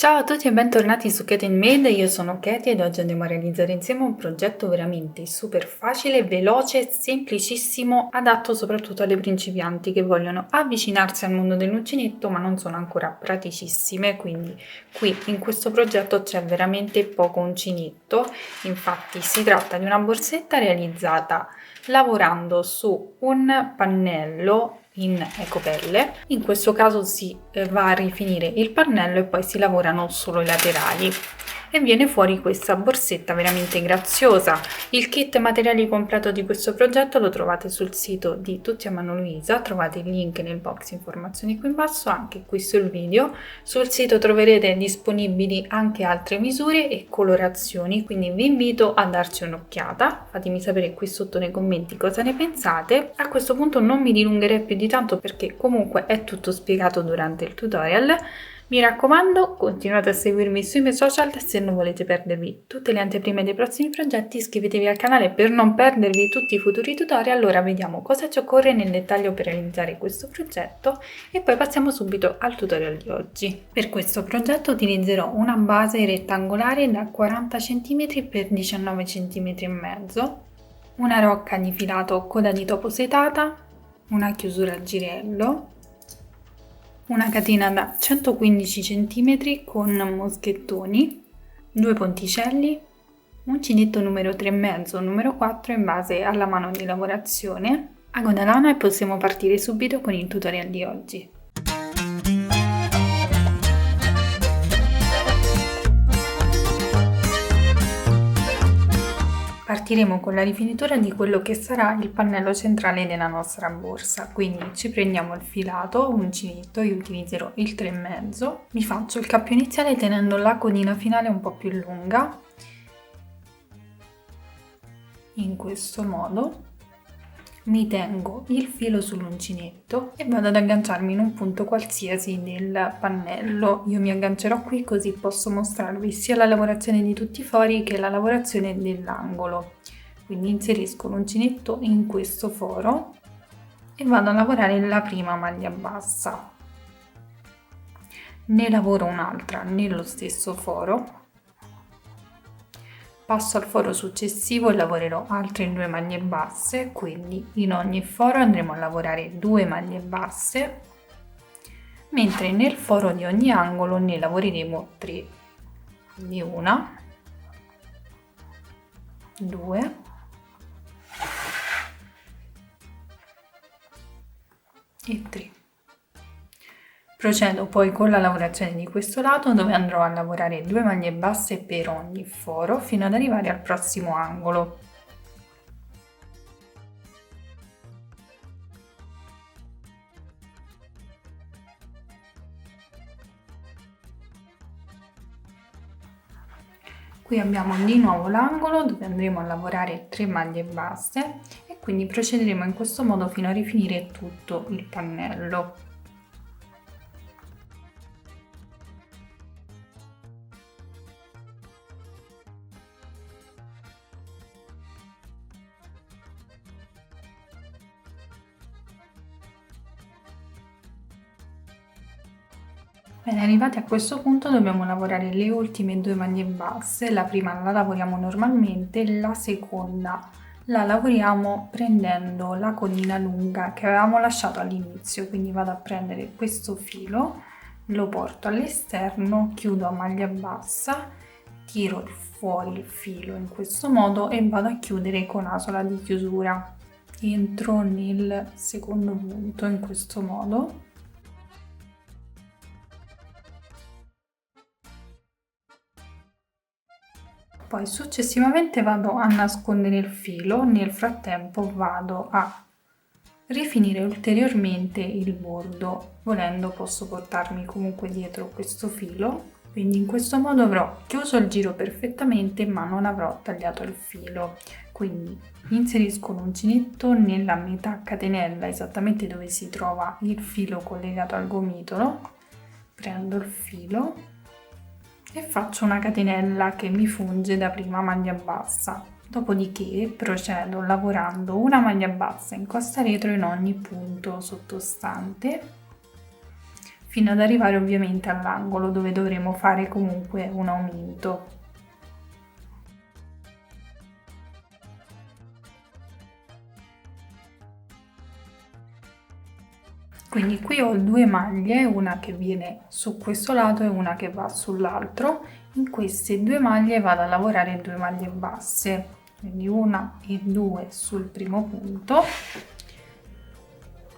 Ciao a tutti e bentornati su Katie Made, io sono Katie ed oggi andiamo a realizzare insieme un progetto veramente super facile, veloce, semplicissimo, adatto soprattutto alle principianti che vogliono avvicinarsi al mondo dell'uncinetto ma non sono ancora praticissime, quindi qui in questo progetto c'è veramente poco uncinetto. Infatti si tratta di una borsetta realizzata lavorando su un pannello in ecopelle. In questo caso si va a rifinire il pannello e poi si lavorano solo i laterali e viene fuori questa borsetta veramente graziosa. Il kit materiali completo di questo progetto lo trovate sul sito di Tutti a Mano Luisa, trovate il link nel box informazioni qui in basso, anche qui sul video. Sul sito troverete disponibili anche altre misure e colorazioni, quindi vi invito a darci un'occhiata. Fatemi sapere qui sotto nei commenti cosa ne pensate. A questo punto non mi dilungherei più di tanto perché comunque è tutto spiegato durante il tutorial. Mi raccomando, continuate a seguirmi sui miei social se non volete perdervi tutte le anteprime dei prossimi progetti, iscrivetevi al canale per non perdervi tutti i futuri tutorial. Allora vediamo cosa ci occorre nel dettaglio per realizzare questo progetto e poi passiamo subito al tutorial di oggi. Per questo progetto utilizzerò una base rettangolare da 40 cm x 19 cm e mezzo, una rocca di filato coda di topo setata, una chiusura a girello, una catena da 115 cm con moschettoni, due ponticelli, uncinetto numero 3,5 numero 4 in base alla mano di lavorazione, ago da lana e possiamo partire subito con il tutorial di oggi. Partiremo con la rifinitura di quello che sarà il pannello centrale della nostra borsa, quindi ci prendiamo il filato, uncinetto, io utilizzerò il 3,5, mi faccio il cappio iniziale tenendo la codina finale un po' più lunga, in questo modo. Mi tengo il filo sull'uncinetto e vado ad agganciarmi in un punto qualsiasi del pannello. Io mi aggancerò qui così posso mostrarvi sia la lavorazione di tutti i fori che la lavorazione dell'angolo. Quindi inserisco l'uncinetto in questo foro e vado a lavorare la prima maglia bassa. Ne lavoro un'altra nello stesso foro. Passo al foro successivo e lavorerò altre 2 maglie basse, quindi in ogni foro andremo a lavorare 2 maglie basse, mentre nel foro di ogni angolo ne lavoreremo 3, quindi 1, 2 e 3. Procedo poi con la lavorazione di questo lato dove andrò a lavorare 2 maglie basse per ogni foro fino ad arrivare al prossimo angolo. Qui abbiamo di nuovo l'angolo dove andremo a lavorare 3 maglie basse e quindi procederemo in questo modo fino a rifinire tutto il pannello. Bene, arrivati a questo punto dobbiamo lavorare le ultime 2 maglie basse, la prima la lavoriamo normalmente, la seconda la lavoriamo prendendo la codina lunga che avevamo lasciato all'inizio, quindi vado a prendere questo filo, lo porto all'esterno, chiudo a maglia bassa, tiro fuori il filo in questo modo e vado a chiudere con asola di chiusura. Entro nel secondo punto in questo modo. Poi successivamente vado a nascondere il filo, nel frattempo vado a rifinire ulteriormente il bordo, volendo posso portarmi comunque dietro questo filo, quindi in questo modo avrò chiuso il giro perfettamente ma non avrò tagliato il filo. Quindi inserisco l'uncinetto nella metà catenella, esattamente dove si trova il filo collegato al gomitolo, prendo il filo e faccio una catenella che mi funge da prima maglia bassa. Dopodiché procedo lavorando una maglia bassa in costa retro in ogni punto sottostante fino ad arrivare ovviamente all'angolo dove dovremo fare comunque un aumento. Quindi qui ho due maglie, una che viene su questo lato e una che va sull'altro. In queste due maglie vado a lavorare 2 maglie basse, quindi una e due sul primo punto,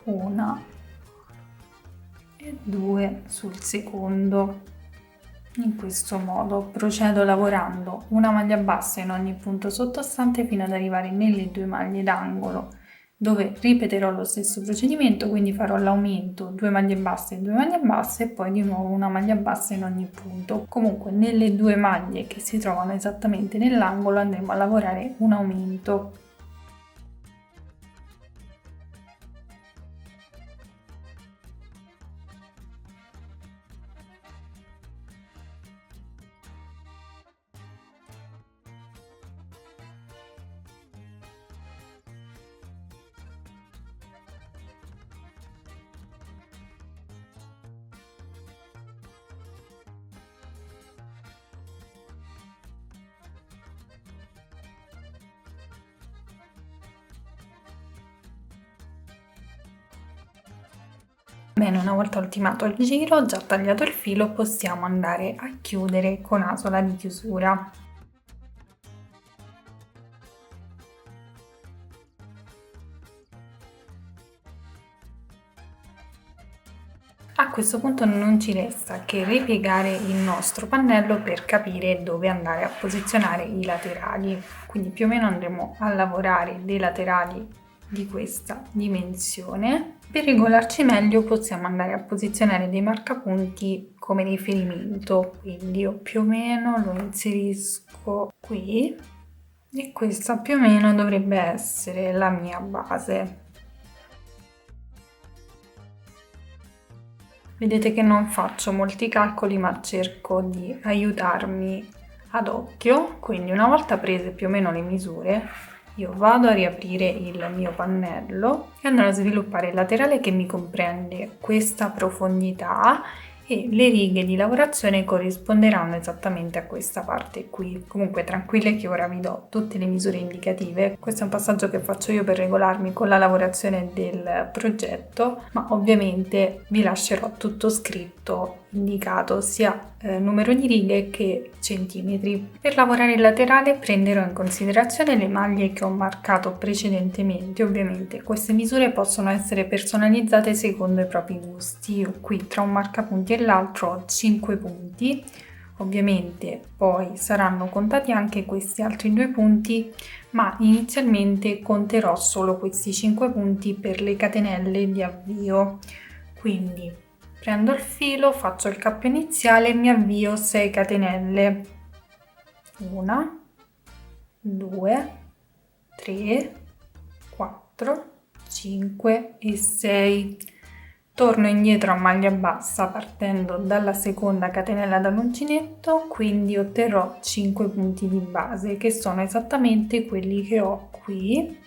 una e due sul secondo. In questo modo procedo lavorando una maglia bassa in ogni punto sottostante fino ad arrivare nelle due maglie d'angolo, dove ripeterò lo stesso procedimento, quindi farò l'aumento 2 maglie basse e 2 maglie basse e poi di nuovo una maglia bassa in ogni punto. Comunque nelle due maglie che si trovano esattamente nell'angolo andremo a lavorare un aumento. Bene, una volta ultimato il giro, già tagliato il filo, possiamo andare a chiudere con asola di chiusura. A questo punto non ci resta che ripiegare il nostro pannello per capire dove andare a posizionare i laterali. Quindi più o meno andremo a lavorare dei laterali di questa dimensione. Per regolarci meglio possiamo andare a posizionare dei marcapunti come riferimento, quindi io più o meno lo inserisco qui e questa più o meno dovrebbe essere la mia base. Vedete che non faccio molti calcoli, ma cerco di aiutarmi ad occhio, quindi una volta prese più o meno le misure, io vado a riaprire il mio pannello e andrò a sviluppare il laterale che mi comprende questa profondità e le righe di lavorazione corrisponderanno esattamente a questa parte qui. Comunque tranquille che ora vi do tutte le misure indicative. Questo è un passaggio che faccio io per regolarmi con la lavorazione del progetto, ma ovviamente vi lascerò tutto scritto, indicato sia numero di righe che centimetri. Per lavorare il laterale prenderò in considerazione le maglie che ho marcato precedentemente. Ovviamente queste misure possono essere personalizzate secondo i propri gusti. Io qui tra un marcapunti e l'altro ho 5 punti. Ovviamente poi saranno contati anche questi altri 2 punti, ma inizialmente conterò solo questi 5 punti per le catenelle di avvio. Quindi prendo il filo, faccio il cappio iniziale e mi avvio 6 catenelle. 1, 2, 3, 4, 5 e 6. Torno indietro a maglia bassa partendo dalla seconda catenella dall'uncinetto, quindi otterrò 5 punti di base che sono esattamente quelli che ho qui.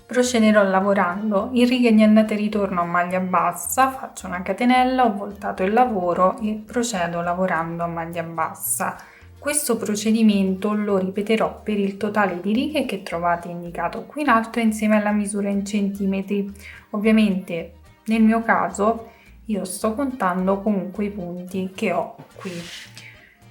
Procederò lavorando in righe di andata e ritorno a maglia bassa, faccio una catenella, ho voltato il lavoro e procedo lavorando a maglia bassa. Questo procedimento lo ripeterò per il totale di righe che trovate indicato qui in alto insieme alla misura in centimetri. Ovviamente nel mio caso io sto contando comunque i punti che ho qui.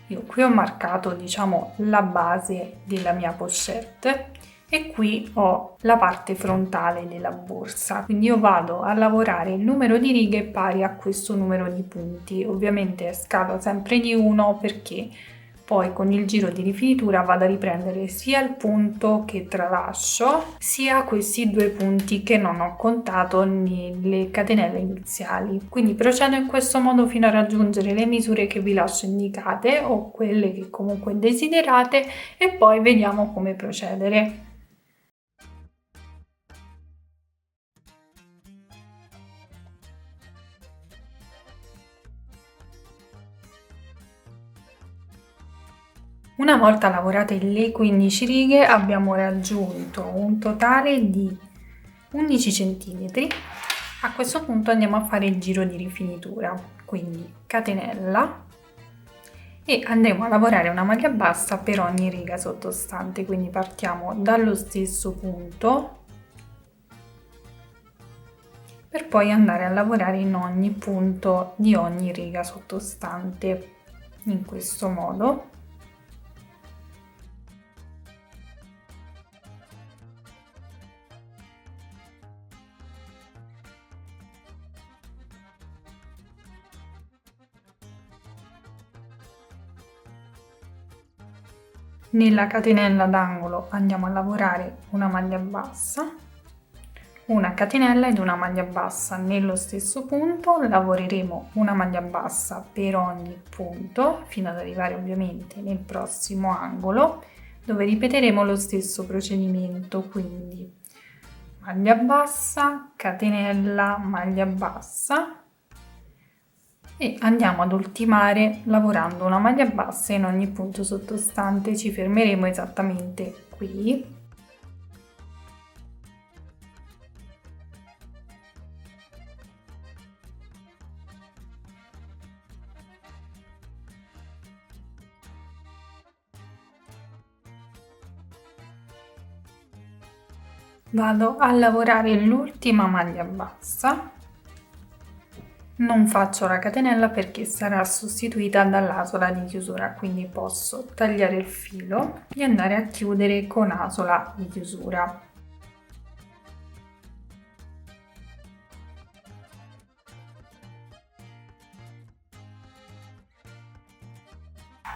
Io qui ho marcato diciamo la base della mia pochette e qui ho la parte frontale della borsa, quindi io vado a lavorare il numero di righe pari a questo numero di punti. Ovviamente scalo sempre di 1 perché poi con il giro di rifinitura vado a riprendere sia il punto che tralascio sia questi 2 punti che non ho contato nelle catenelle iniziali. Quindi procedo in questo modo fino a raggiungere le misure che vi lascio indicate o quelle che comunque desiderate e poi vediamo come procedere. Una volta lavorate le 15 righe abbiamo raggiunto un totale di 11 cm. A questo punto andiamo a fare il giro di rifinitura, quindi catenella, e andremo a lavorare una maglia bassa per ogni riga sottostante, quindi partiamo dallo stesso punto per poi andare a lavorare in ogni punto di ogni riga sottostante in questo modo. Nella catenella d'angolo andiamo a lavorare una maglia bassa, una catenella ed una maglia bassa nello stesso punto. Lavoreremo una maglia bassa per ogni punto fino ad arrivare ovviamente nel prossimo angolo, dove ripeteremo lo stesso procedimento, quindi maglia bassa, catenella, maglia bassa, e andiamo ad ultimare lavorando una maglia bassa in ogni punto sottostante. Ci fermeremo esattamente qui. Vado a lavorare l'ultima maglia bassa. Non faccio la catenella perché sarà sostituita dall'asola di chiusura, quindi posso tagliare il filo e andare a chiudere con asola di chiusura.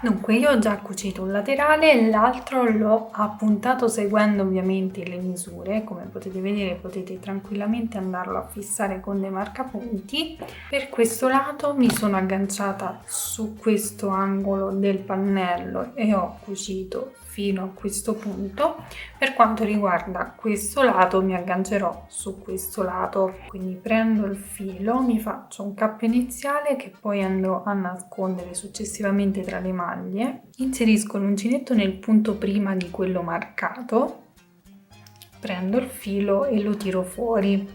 Dunque, io ho già cucito un laterale, l'altro l'ho appuntato seguendo ovviamente le misure. Come potete vedere, potete tranquillamente andarlo a fissare con dei marcapunti. Per questo lato mi sono agganciata su questo angolo del pannello e ho cucito fino a questo punto. Per quanto riguarda questo lato mi aggancerò su questo lato, quindi prendo il filo, mi faccio un capo iniziale che poi andrò a nascondere successivamente tra le maglie, inserisco l'uncinetto nel punto prima di quello marcato, prendo il filo e lo tiro fuori.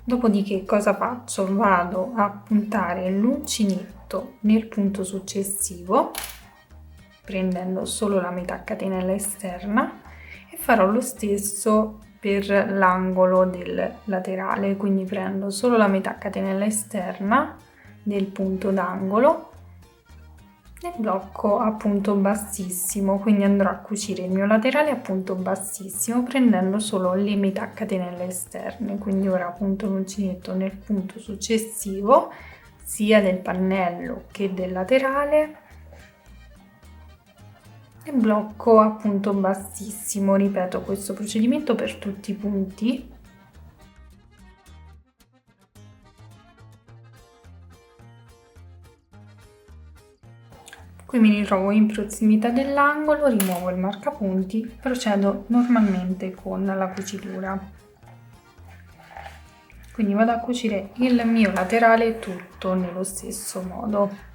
Dopodiché cosa faccio? Vado a puntare l'uncinetto nel punto successivo, prendendo solo la metà catenella esterna, e farò lo stesso per l'angolo del laterale, quindi prendo solo la metà catenella esterna del punto d'angolo e blocco a punto bassissimo, quindi andrò a cucire il mio laterale a punto bassissimo prendendo solo le metà catenelle esterne. Quindi ora appunto l'uncinetto nel punto successivo sia del pannello che del laterale e blocco a punto bassissimo. Ripeto questo procedimento per tutti i punti. Qui mi ritrovo in prossimità dell'angolo, rimuovo il marcapunti, procedo normalmente con la cucitura. Quindi vado a cucire il mio laterale tutto nello stesso modo.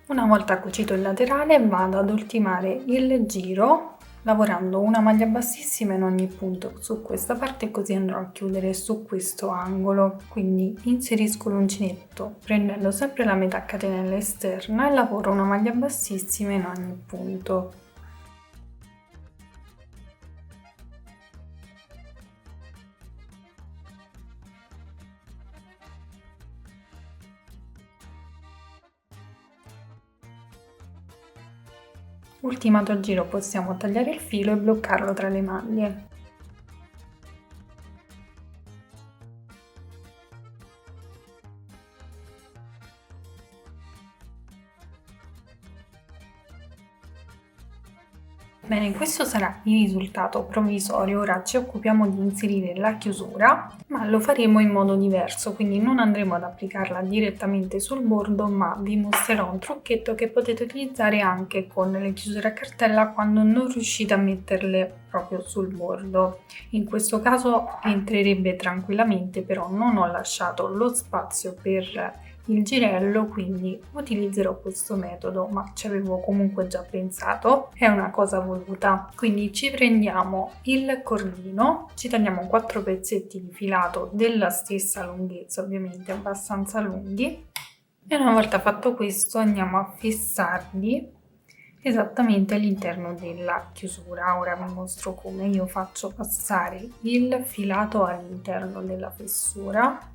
Una volta cucito il laterale vado ad ultimare il giro lavorando una maglia bassissima in ogni punto su questa parte, così andrò a chiudere su questo angolo. Quindi inserisco l'uncinetto prendendo sempre la metà catenella esterna e lavoro una maglia bassissima in ogni punto. Ultimato il giro possiamo tagliare il filo e bloccarlo tra le maglie. Bene, questo sarà il risultato provvisorio. Ora ci occupiamo di inserire la chiusura, ma lo faremo in modo diverso, quindi non andremo ad applicarla direttamente sul bordo, ma vi mostrerò un trucchetto che potete utilizzare anche con le chiusure a cartella quando non riuscite a metterle proprio sul bordo. In questo caso entrerebbe tranquillamente, però non ho lasciato lo spazio per il girello, quindi utilizzerò questo metodo, ma ci avevo comunque già pensato, è una cosa voluta. Quindi ci prendiamo il cordino, ci tagliamo 4 pezzetti di filato della stessa lunghezza, ovviamente abbastanza lunghi, e una volta fatto questo andiamo a fissarli esattamente all'interno della chiusura. Ora vi mostro come. Io faccio passare il filato all'interno della fessura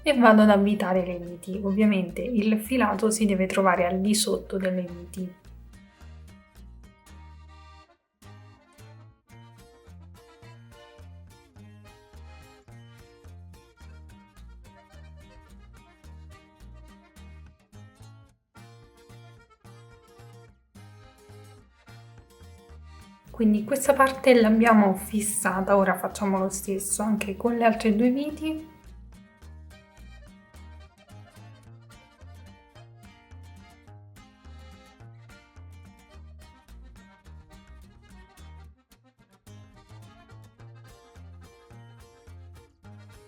e vado ad avvitare le viti. Ovviamente il filato si deve trovare al di sotto delle viti. Quindi questa parte l'abbiamo fissata, ora facciamo lo stesso anche con le altre due viti.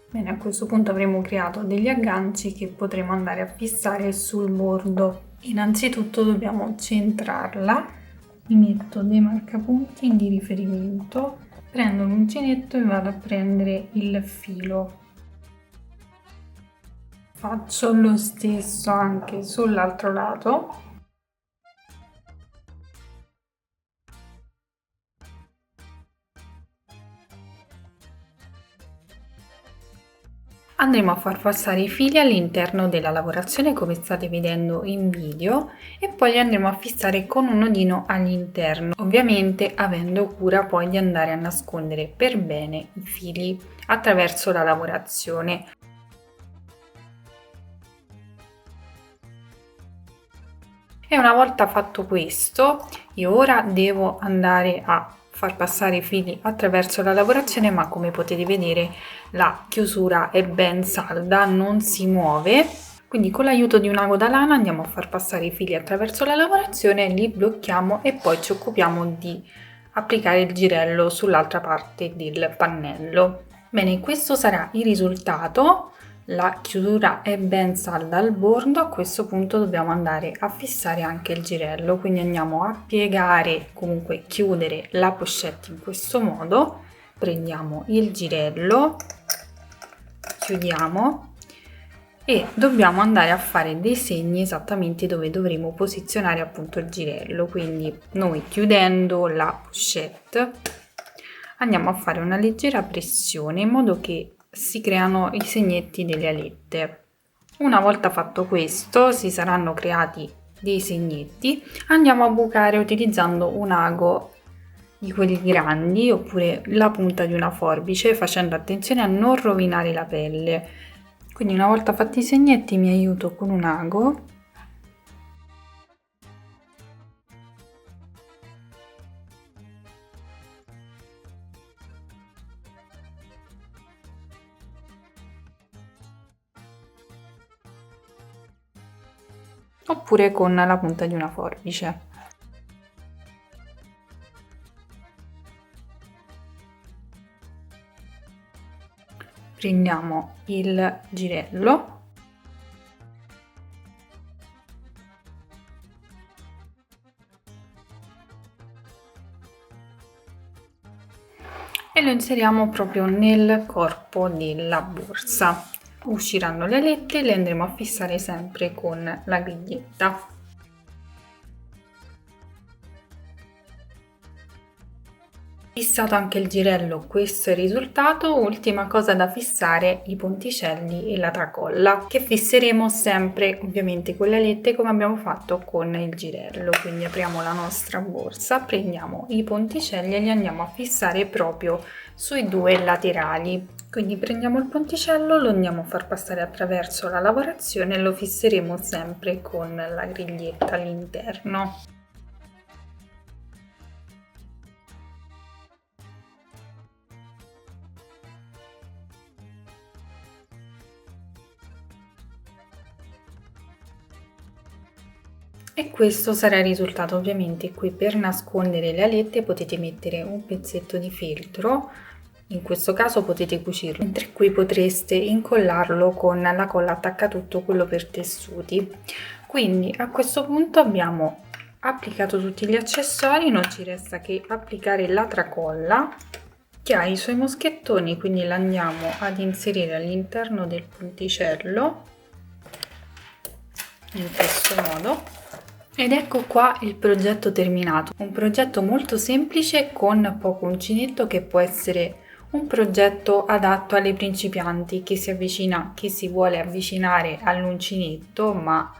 Bene, a questo punto avremo creato degli agganci che potremo andare a fissare sul bordo. Innanzitutto dobbiamo centrarla. Mi metto dei marcapunti di riferimento, prendo l'uncinetto e vado a prendere il filo. Faccio lo stesso anche sull'altro lato. Andremo a far passare i fili all'interno della lavorazione come state vedendo in video e poi li andremo a fissare con un nodino all'interno, ovviamente avendo cura poi di andare a nascondere per bene i fili attraverso la lavorazione. E una volta fatto questo, io ora devo andare a far passare i fili attraverso la lavorazione, ma come potete vedere la chiusura è ben salda, non si muove. Quindi con l'aiuto di un ago da lana andiamo a far passare i fili attraverso la lavorazione, li blocchiamo e poi ci occupiamo di applicare il girello sull'altra parte del pannello. Bene, questo sarà il risultato. La chiusura è ben salda al bordo. A questo punto dobbiamo andare a fissare anche il girello, quindi andiamo a piegare, comunque chiudere la pochette in questo modo. Prendiamo il girello, chiudiamo e dobbiamo andare a fare dei segni esattamente dove dovremo posizionare appunto il girello. Quindi noi, chiudendo la pochette, andiamo a fare una leggera pressione in modo che si creano i segnetti delle alette. Una volta fatto questo, si saranno creati dei segnetti. Andiamo a bucare utilizzando un ago di quelli grandi oppure la punta di una forbice, facendo attenzione a non rovinare la pelle. Quindi una volta fatti i segnetti mi aiuto con un ago . Oppure con la punta di una forbice. Prendiamo il girello e lo inseriamo proprio nel corpo della borsa. Usciranno le alette e le andremo a fissare sempre con la griglietta. Fissato anche il girello, questo è il risultato. Ultima cosa da fissare, i ponticelli e la tracolla, che fisseremo sempre ovviamente con le alette come abbiamo fatto con il girello. Quindi apriamo la nostra borsa, prendiamo i ponticelli e li andiamo a fissare proprio sui due laterali. Quindi prendiamo il ponticello, lo andiamo a far passare attraverso la lavorazione e lo fisseremo sempre con la griglietta all'interno. E questo sarà il risultato. Ovviamente qui per nascondere le alette potete mettere un pezzetto di feltro In questo caso potete cucirlo, mentre qui potreste incollarlo con la colla attaccatutto, quello per tessuti. Quindi a questo punto abbiamo applicato tutti gli accessori, non ci resta che applicare la tracolla che ha i suoi moschettoni, quindi la andiamo ad inserire all'interno del punticello in questo modo. Ed ecco qua il progetto terminato, un progetto molto semplice con poco uncinetto, che può essere un progetto adatto alle principianti, chi si vuole avvicinare all'uncinetto ma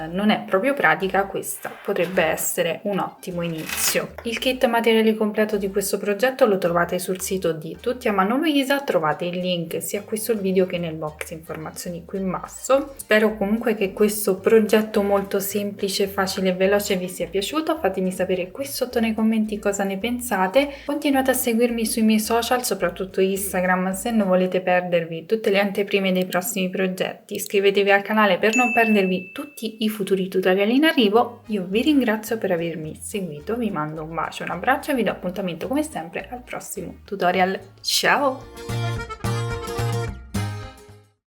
non è proprio pratica. Questa potrebbe essere un ottimo inizio. Il kit materiale completo di questo progetto lo trovate sul sito di Tutti Amano Luisa, trovate il link sia qui sul video che nel box informazioni qui in basso. Spero comunque che questo progetto molto semplice, facile e veloce vi sia piaciuto, fatemi sapere qui sotto nei commenti cosa ne pensate. Continuate a seguirmi sui miei social, soprattutto Instagram, se non volete perdervi tutte le anteprime dei prossimi progetti. Iscrivetevi al canale per non perdervi tutti i futuri tutorial in arrivo. Io vi ringrazio per avermi seguito, vi mando un bacio, un abbraccio e vi do appuntamento come sempre al prossimo tutorial. Ciao!